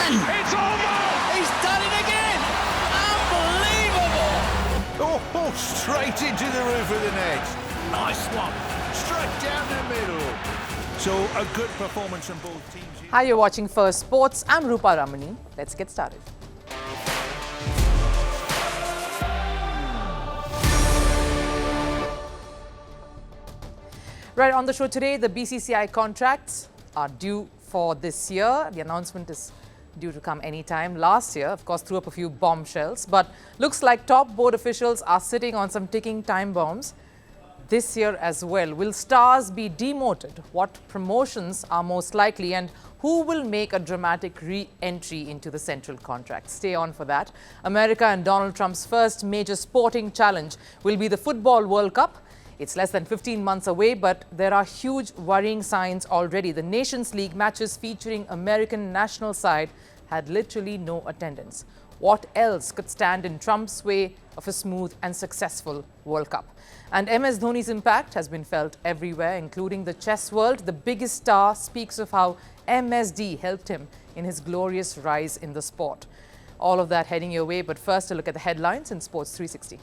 It's over! He's done it again! Unbelievable! Oh, straight into the roof of the net. Nice one. Straight down the middle. So a good performance from both teams. Hi, you're watching Firstpost. I'm Rupha Ramani. Let's get started. Right, on the show today, the BCCI contracts are due for this year. The announcement is due to come anytime. Last year, of course, threw up a few bombshells, but looks like top board officials are sitting on some ticking time bombs this year as well. Will stars be demoted? What promotions are most likely? And who will make a dramatic re-entry into the central contract? Stay on for that. America and Donald Trump's first major sporting challenge will be the Football World Cup. It's less than 15 months away, but there are huge worrying signs already. The Nations League matches featuring American national side had literally no attendance. What else could stand in Trump's way of a smooth and successful World Cup? And MS Dhoni's impact has been felt everywhere, including the chess world. The biggest star speaks of how MSD helped him in his glorious rise in the sport. All of that heading your way, but first a look at the headlines in Sports 360.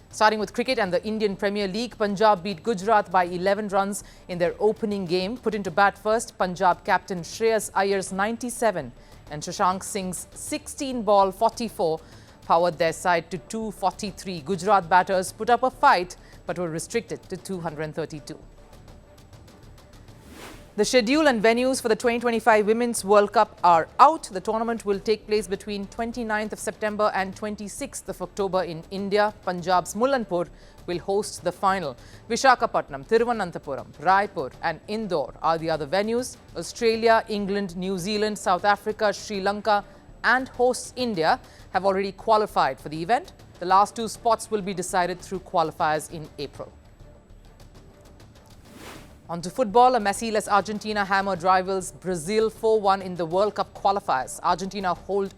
Starting with cricket and the Indian Premier League, Punjab beat Gujarat by 11 runs in their opening game. Put into bat first, Punjab captain Shreyas Iyer's 97 and Shashank Singh's 16-ball 44 powered their side to 243. Gujarat batters put up a fight but were restricted to 232. The schedule and venues for the 2025 Women's World Cup are out. The tournament will take place between 29th of September and 26th of October in India. Punjab's Mullanpur will host the final. Visakhapatnam, Thiruvananthapuram, Raipur and Indore are the other venues. Australia, England, New Zealand, South Africa, Sri Lanka and hosts India have already qualified for the event. The last two spots will be decided through qualifiers in April. On to football, a Messi-less Argentina hammered rivals Brazil 4-1 in the World Cup qualifiers. Argentina hold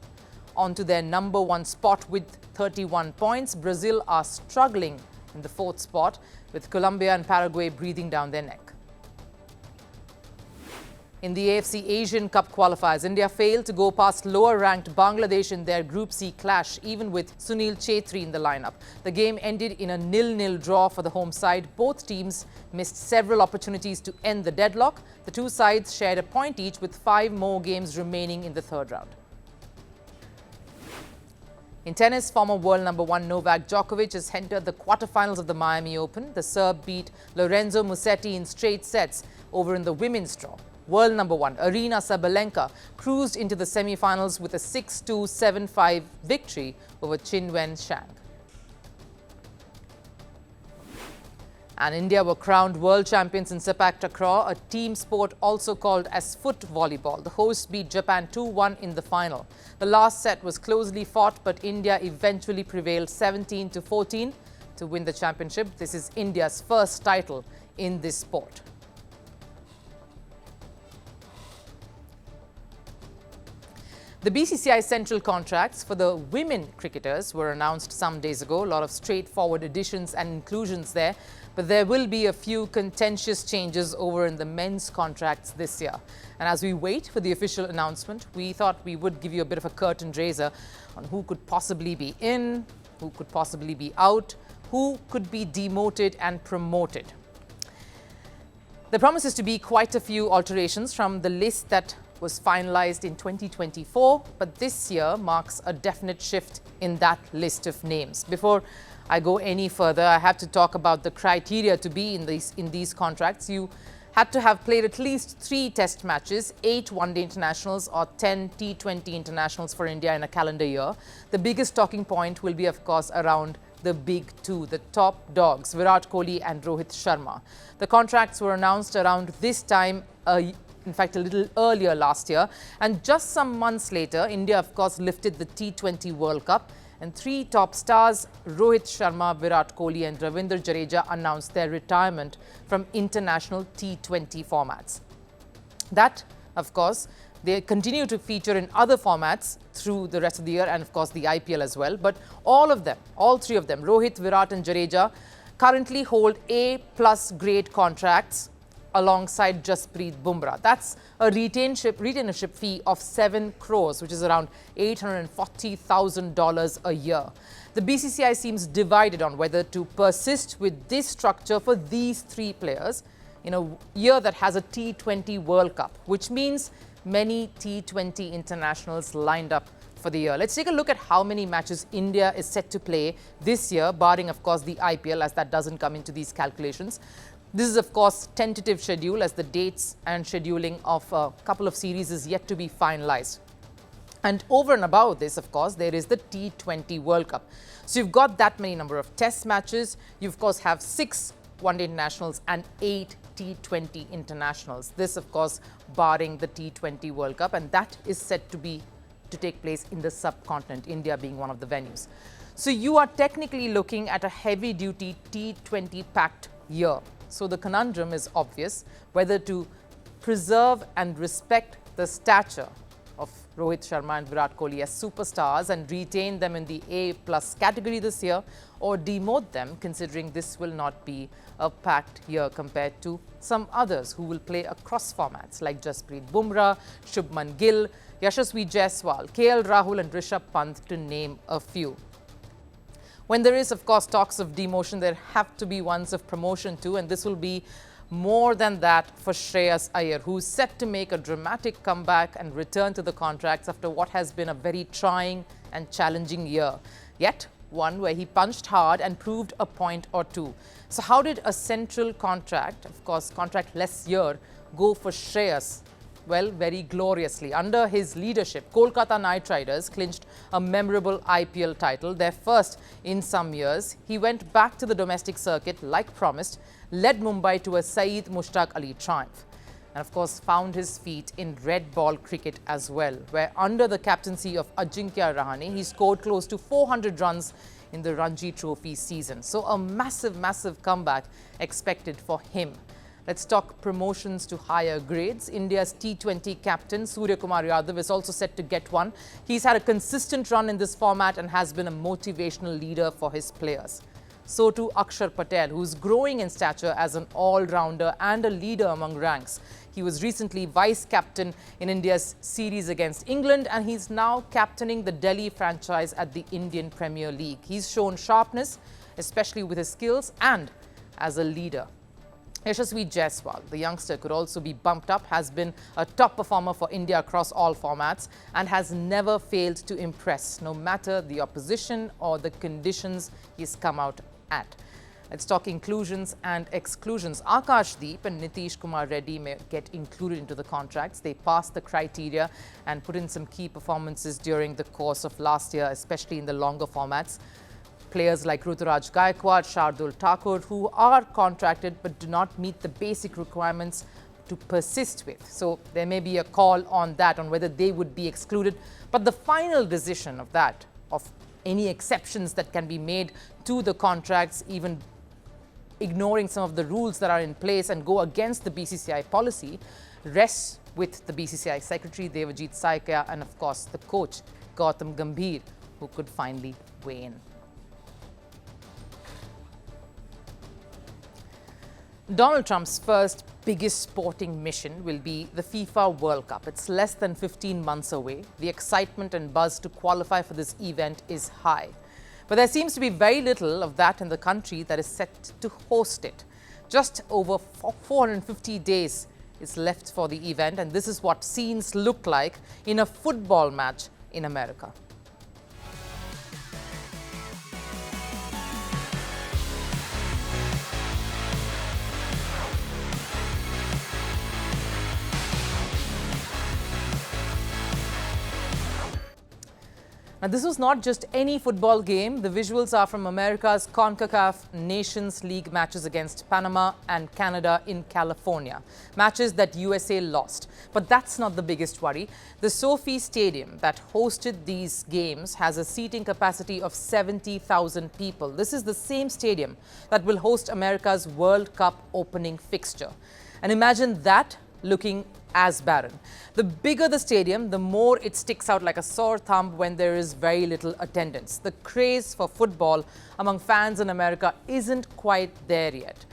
on to their number one spot with 31 points. Brazil are struggling in the fourth spot, with Colombia and Paraguay breathing down their neck. In the AFC Asian Cup qualifiers, India failed to go past lower-ranked Bangladesh in their Group C clash, even with Sunil Chhetri in the lineup. The game ended in a 0-0 draw for the home side. Both teams missed several opportunities to end the deadlock. The two sides shared a point each, with 5 more games remaining in the third round. In tennis, former world number 1 Novak Djokovic has entered the quarterfinals of the Miami Open. The Serb beat Lorenzo Musetti in straight sets over in the women's draw. World number 1 Arina Sabalenka cruised into the semi-finals with a 6-2, 7-5 victory over Qinwen Shang. And India were crowned world champions in sepak takraw, a team sport also called as foot volleyball. The hosts beat Japan 2-1 in the final. The last set was closely fought, but India eventually prevailed 17-14 to win the championship. This is India's first title in this sport. The BCCI Central Contracts for the women cricketers were announced some days ago. A lot of straightforward additions and inclusions there. But there will be a few contentious changes over in the men's contracts this year. And as we wait for the official announcement, we thought we would give you a bit of a curtain raiser on who could possibly be in, who could possibly be out, who could be demoted and promoted. There promises to be quite a few alterations from the list that was finalized in 2024, but this year marks a definite shift in that list of names. Before I go any further, I have to talk about the criteria to be in these contracts. You had to have played at least 3 test matches, 8 one-day internationals or 10 T20 internationals for India in a calendar year. The biggest talking point will be, of course, around the big two, the top dogs, Virat Kohli and Rohit Sharma. The contracts were announced around this time in fact, a little earlier last year. And just some months later, India, of course, lifted the T20 World Cup. And 3 top stars, Rohit Sharma, Virat Kohli and Ravindra Jadeja, announced their retirement from international T20 formats. That, of course, they continue to feature in other formats through the rest of the year and, of course, the IPL as well. But all of them, all 3 of them, Rohit, Virat and Jadeja, currently hold A+ grade contracts alongside Jasprit Bumrah. That's a retainership fee of 7 crores, which is around $840,000 a year. The BCCI seems divided on whether to persist with this structure for these 3 players in a year that has a T20 World Cup, which means many T20 internationals lined up for the year. Let's take a look at how many matches India is set to play this year, barring, of course, the IPL, as that doesn't come into these calculations. This is, of course, tentative schedule, as the dates and scheduling of a couple of series is yet to be finalized. And over and above this, of course, there is the T20 World Cup. So you've got that many number of test matches. You, of course, have 6 one-day internationals and 8 T20 internationals. This, of course, barring the T20 World Cup, and that is set to take place in the subcontinent, India being one of the venues. So you are technically looking at a heavy-duty T20 packed year. So the conundrum is obvious, whether to preserve and respect the stature of Rohit Sharma and Virat Kohli as superstars and retain them in the A+ category this year, or demote them, considering this will not be a packed year compared to some others who will play across formats like Jasprit Bumrah, Shubman Gill, Yashasvi Jaiswal, KL Rahul and Rishabh Pant, to name a few. When there is, of course, talks of demotion, there have to be ones of promotion too, and this will be more than that for Shreyas Iyer, who's set to make a dramatic comeback and return to the contracts after what has been a very trying and challenging year. Yet, one where he punched hard and proved a point or two. So how did a central contract, of course, contract-less year, go for Shreyas? Well, very gloriously. Under his leadership, Kolkata Knight Riders clinched a memorable IPL title, their first in some years. He went back to the domestic circuit like promised, led Mumbai to a Saeed Mushtaq Ali triumph, and of course found his feet in red ball cricket as well, where under the captaincy of Ajinkya Rahane, he scored close to 400 runs in the Ranji Trophy season. So a massive comeback expected for him. Let's talk promotions to higher grades. India's T20 captain, Surya Yadav, is also set to get one. He's had a consistent run in this format and has been a motivational leader for his players. So too Axar Patel, who's growing in stature as an all-rounder and a leader among ranks. He was recently vice-captain in India's series against England, and he's now captaining the Delhi franchise at the Indian Premier League. He's shown sharpness, especially with his skills and as a leader. Yashasvi Jaiswal, the youngster, could also be bumped up, has been a top performer for India across all formats and has never failed to impress, no matter the opposition or the conditions he's come out at. Let's talk inclusions and exclusions. Akashdeep and Nitish Kumar Reddy may get included into the contracts. They passed the criteria and put in some key performances during the course of last year, especially in the longer formats. Players like Ruturaj Gaikwad, Shardul Thakur, who are contracted but do not meet the basic requirements to persist with. So there may be a call on that, on whether they would be excluded. But the final decision of that, of any exceptions that can be made to the contracts, even ignoring some of the rules that are in place and go against the BCCI policy, rests with the BCCI Secretary Devajit Saikia and, of course, the coach Gautam Gambhir, who could finally weigh in. Donald Trump's first biggest sporting mission will be the FIFA World Cup. It's less than 15 months away. The excitement and buzz to qualify for this event is high. But there seems to be very little of that in the country that is set to host it. Just over 450 days is left for the event, and this is what scenes look like in a football match in America. Now, this was not just any football game. The visuals are from America's Concacaf Nations League matches against Panama and Canada in California, matches that USA lost. But that's not the biggest worry. The SoFi Stadium that hosted these games has a seating capacity of 70,000 people. This is the same stadium that will host America's World Cup opening fixture. And imagine that looking as barren. The bigger the stadium, the more it sticks out like a sore thumb when there is very little attendance. The craze for football among fans in America isn't quite there yet.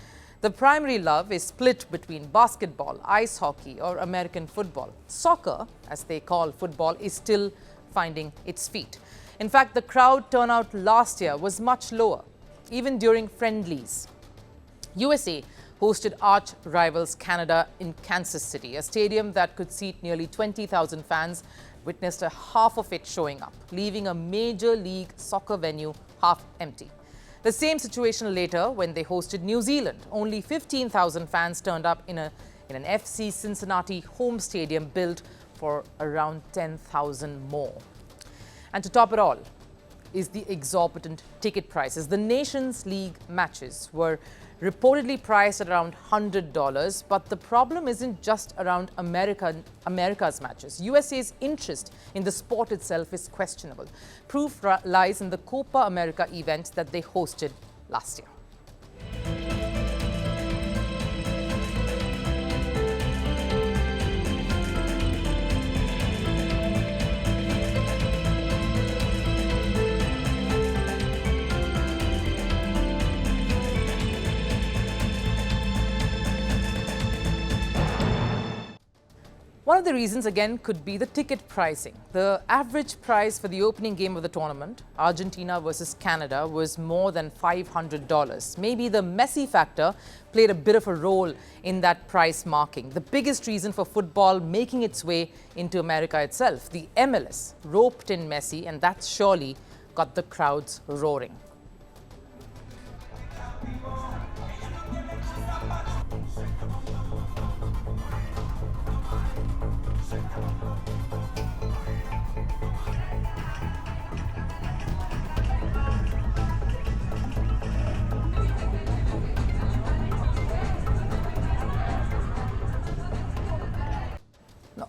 The primary love is split between basketball, ice hockey or American football. Soccer, as they call football, is still finding its feet. In fact, the crowd turnout last year was much lower, even during friendlies. USA hosted arch rivals Canada in Kansas City, a stadium that could seat nearly 20,000 fans, witnessed a half of it showing up, leaving a major league soccer venue half empty. The same situation later when they hosted New Zealand. Only 15,000 fans turned up in an FC Cincinnati home stadium built for around 10,000 more. And to top it all is the exorbitant ticket prices. The Nations League matches were reportedly priced at around $100, but the problem isn't just around America's matches. USA's interest in the sport itself is questionable. Proof lies in the Copa America event that they hosted last year. One of the reasons, again, could be the ticket pricing. The average price for the opening game of the tournament, Argentina versus Canada, was more than $500. Maybe the Messi factor played a bit of a role in that price marking. The biggest reason for football making its way into America itself, the MLS roped in Messi, and that surely got the crowds roaring.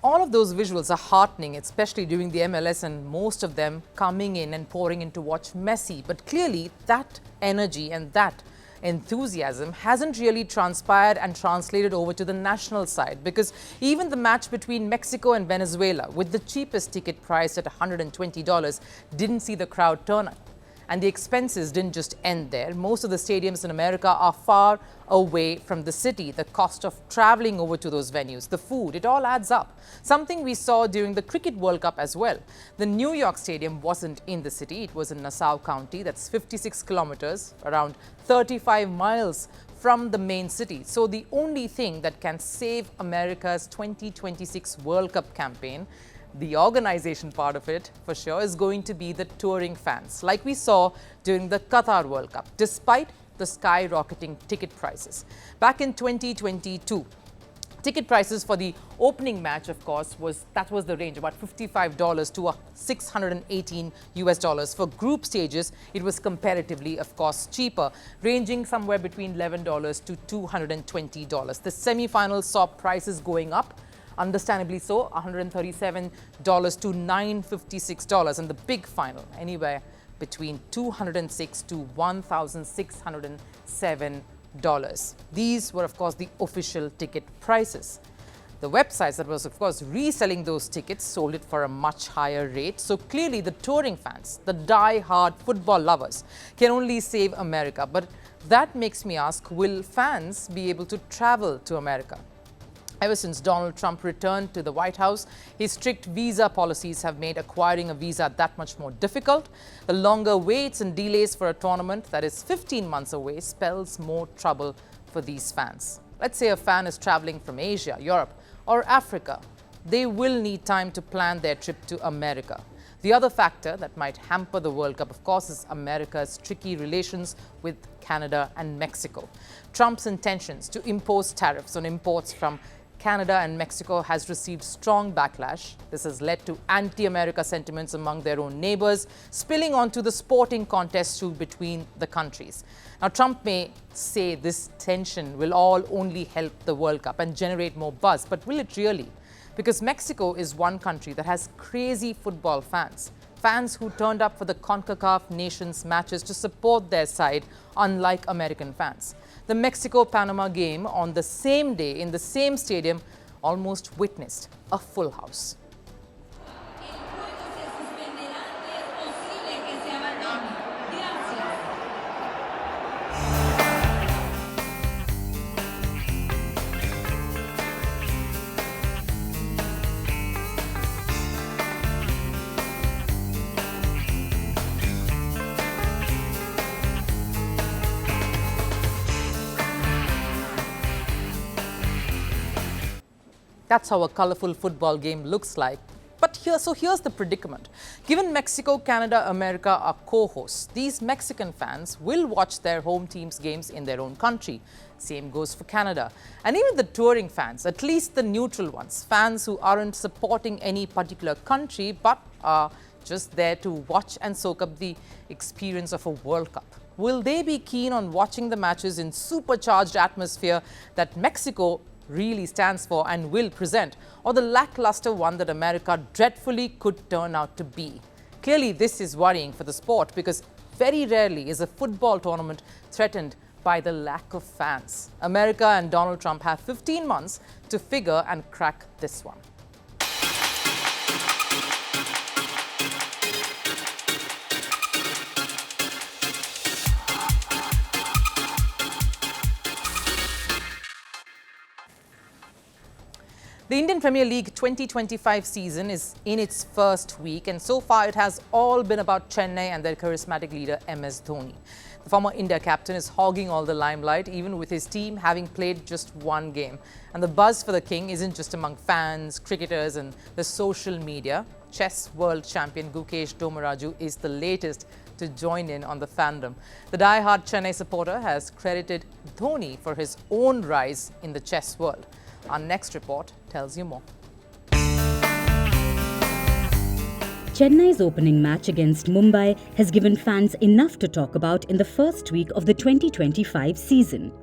All of those visuals are heartening, especially during the MLS, and most of them coming in and pouring in to watch Messi. But clearly, that energy and that enthusiasm hasn't really transpired and translated over to the national side, because even the match between Mexico and Venezuela, with the cheapest ticket priced at $120, didn't see the crowd turn up. And the expenses didn't just end there. Most of the stadiums in America are far away from the city. The cost of traveling over to those venues, the food, it all adds up. Something we saw during the Cricket World Cup as well. The New York Stadium wasn't in the city. It was in Nassau County. That's 56 kilometers, around 35 miles from the main city. So the only thing that can save America's 2026 World Cup campaign, the organization part of it, for sure, is going to be the touring fans, like we saw during the Qatar World Cup, despite the skyrocketing ticket prices. Back in 2022, ticket prices for the opening match, of course, was the range, about $55 to $618 For group stages, it was comparatively, of course, cheaper, ranging somewhere between $11 to $220. The semi-finals saw prices going up, understandably so, $137 to $956, and the big final anywhere between $206 to $1,607. These were, of course, the official ticket prices. The websites that was, of course, reselling those tickets sold it for a much higher rate. So clearly the touring fans, the die-hard football lovers, can only save America. But that makes me ask, will fans be able to travel to America? Ever since Donald Trump returned to the White House, his strict visa policies have made acquiring a visa that much more difficult. The longer waits and delays for a tournament that is 15 months away spells more trouble for these fans. Let's say a fan is traveling from Asia, Europe, or Africa. They will need time to plan their trip to America. The other factor that might hamper the World Cup, of course, is America's tricky relations with Canada and Mexico. Trump's intentions to impose tariffs on imports from Canada and Mexico has received strong backlash. This has led to anti-America sentiments among their own neighbors, spilling onto the sporting contest between the countries. Now, Trump may say this tension will all only help the World Cup and generate more buzz, but will it really? Because Mexico is one country that has crazy football fans. Fans who turned up for the Concacaf Nations matches to support their side, unlike American fans. The Mexico-Panama game on the same day in the same stadium almost witnessed a full house. That's how a colourful football game looks like. But here's the predicament. Given Mexico, Canada, America are co-hosts, these Mexican fans will watch their home team's games in their own country. Same goes for Canada. And even the touring fans, at least the neutral ones, fans who aren't supporting any particular country but are just there to watch and soak up the experience of a World Cup. Will they be keen on watching the matches in supercharged atmosphere that Mexico really stands for and will present, or the lackluster one that America dreadfully could turn out to be? Clearly, this is worrying for the sport because very rarely is a football tournament threatened by the lack of fans. America and Donald Trump have 15 months to figure and crack this one. The Indian Premier League 2025 season is in its first week, and so far it has all been about Chennai and their charismatic leader MS Dhoni. The former India captain is hogging all the limelight, even with his team having played just one game. And the buzz for the king isn't just among fans, cricketers and the social media. Chess World Champion Gukesh Dommaraju is the latest to join in on the fandom. The die-hard Chennai supporter has credited Dhoni for his own rise in the chess world. Our next report tells you more. Chennai's opening match against Mumbai has given fans enough to talk about in the first week of the 2025 season.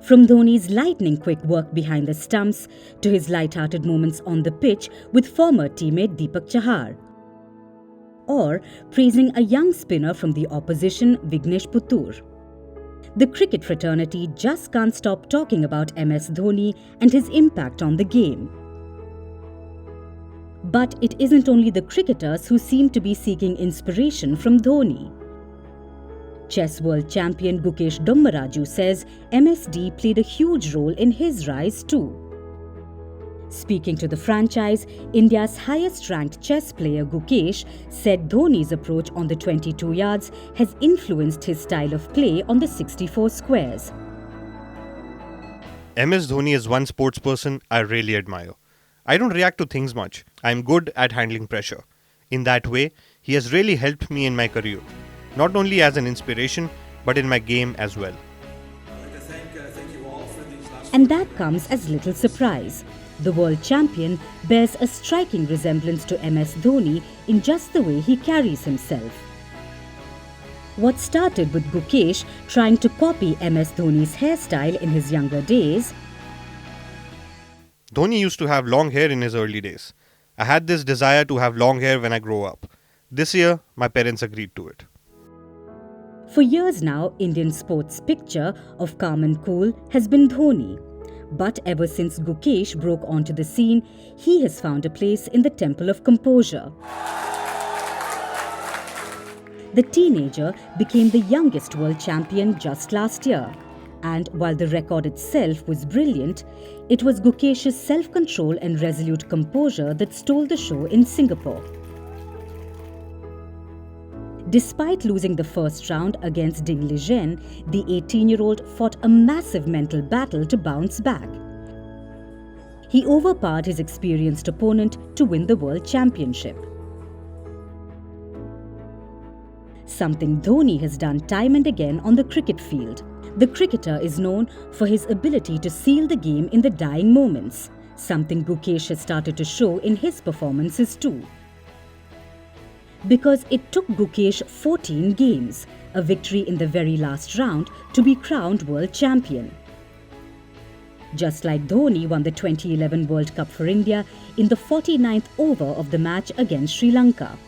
From Dhoni's lightning-quick work behind the stumps to his light-hearted moments on the pitch with former teammate Deepak Chahar, or praising a young spinner from the opposition Vignesh Puttur. The cricket fraternity just can't stop talking about MS Dhoni and his impact on the game. But it isn't only the cricketers who seem to be seeking inspiration from Dhoni. Chess World Champion Gukesh Dommaraju says MSD played a huge role in his rise too. Speaking to the franchise, India's highest-ranked chess player Gukesh said Dhoni's approach on the 22 yards has influenced his style of play on the 64 squares. MS Dhoni is one sportsperson I really admire. I don't react to things much. I'm good at handling pressure. In that way, he has really helped me in my career, not only as an inspiration, but in my game as well. And that comes as little surprise. The world champion bears a striking resemblance to MS Dhoni in just the way he carries himself. What started with Gukesh trying to copy MS Dhoni's hairstyle in his younger days. Dhoni used to have long hair in his early days. I had this desire to have long hair when I grow up. This year, my parents agreed to it. For years now, Indian sports' picture of calm and cool has been Dhoni. But ever since Gukesh broke onto the scene, he has found a place in the temple of composure. The teenager became the youngest world champion just last year. And while the record itself was brilliant, it was Gukesh's self-control and resolute composure that stole the show in Singapore. Despite losing the first round against Ding Liren, the 18-year-old fought a massive mental battle to bounce back. He overpowered his experienced opponent to win the World Championship. Something Dhoni has done time and again on the cricket field. The cricketer is known for his ability to seal the game in the dying moments, something Gukesh has started to show in his performances too. Because it took Gukesh 14 games, a victory in the very last round, to be crowned world champion. Just like Dhoni won the 2011 World Cup for India in the 49th over of the match against Sri Lanka.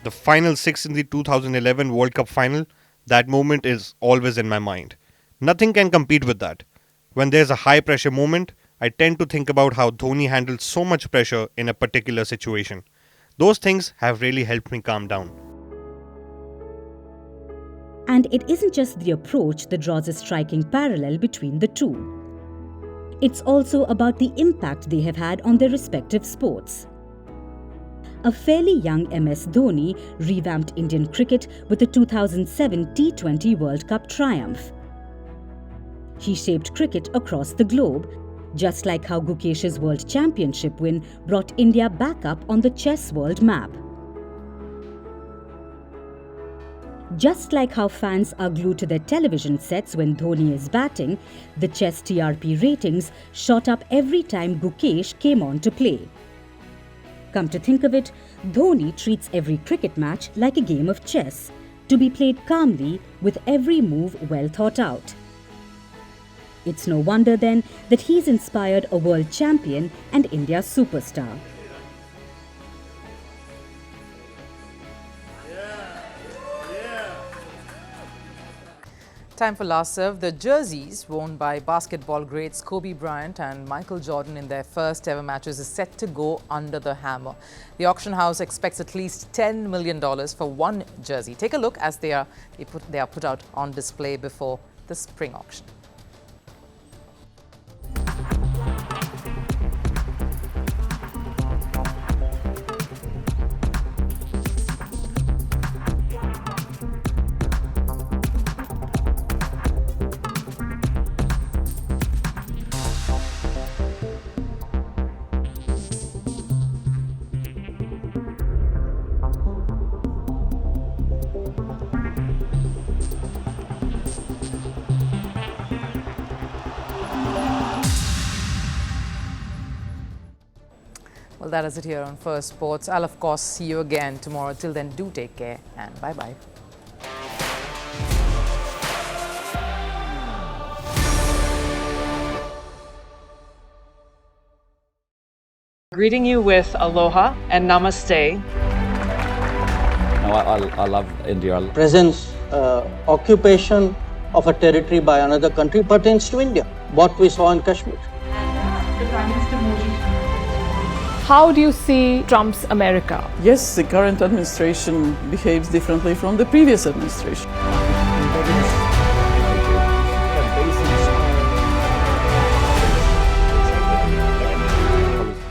The final six in the 2011 World Cup final, that moment is always in my mind. Nothing can compete with that. When there's a high pressure moment, I tend to think about how Dhoni handled so much pressure in a particular situation. Those things have really helped me calm down. And it isn't just the approach that draws a striking parallel between the two. It's also about the impact they have had on their respective sports. A fairly young MS Dhoni revamped Indian cricket with the 2007 T20 World Cup triumph. He shaped cricket across the globe, just like how Gukesh's World Championship win brought India back up on the chess world map. Just like how fans are glued to their television sets when Dhoni is batting, the chess TRP ratings shot up every time Gukesh came on to play. Come to think of it, Dhoni treats every cricket match like a game of chess, to be played calmly with every move well thought out. It's no wonder then that he's inspired a world champion and India's superstar. Time for last serve. The jerseys worn by basketball greats Kobe Bryant and Michael Jordan in their first ever matches is set to go under the hammer. The auction house expects at least $10 million for one jersey. Take a look as they are put out on display before the spring auction. Well, that is it here on First Sports. I'll, of course, see you again tomorrow. Till then, do take care and bye-bye. Greeting you with aloha and namaste. No, I love India. Presence, occupation of a territory by another country pertains to India. What we saw in Kashmir. How do you see Trump's America? Yes, the current administration behaves differently from the previous administration.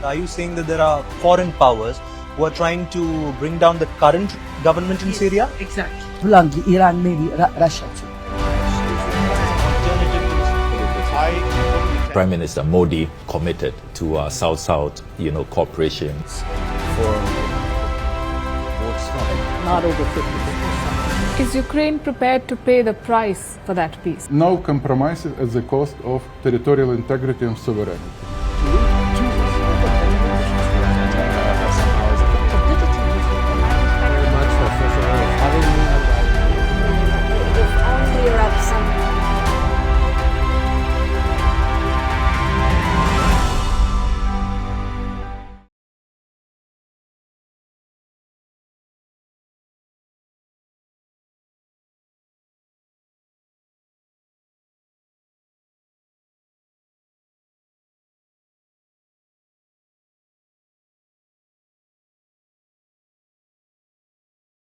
Are you saying that there are foreign powers who are trying to bring down the current government in Syria? Exactly. Bluntly, Iran, maybe Russia too. Prime Minister Modi committed to South-South, cooperation. Not over 50%. Is Ukraine prepared to pay the price for that peace? No compromises at the cost of territorial integrity and sovereignty.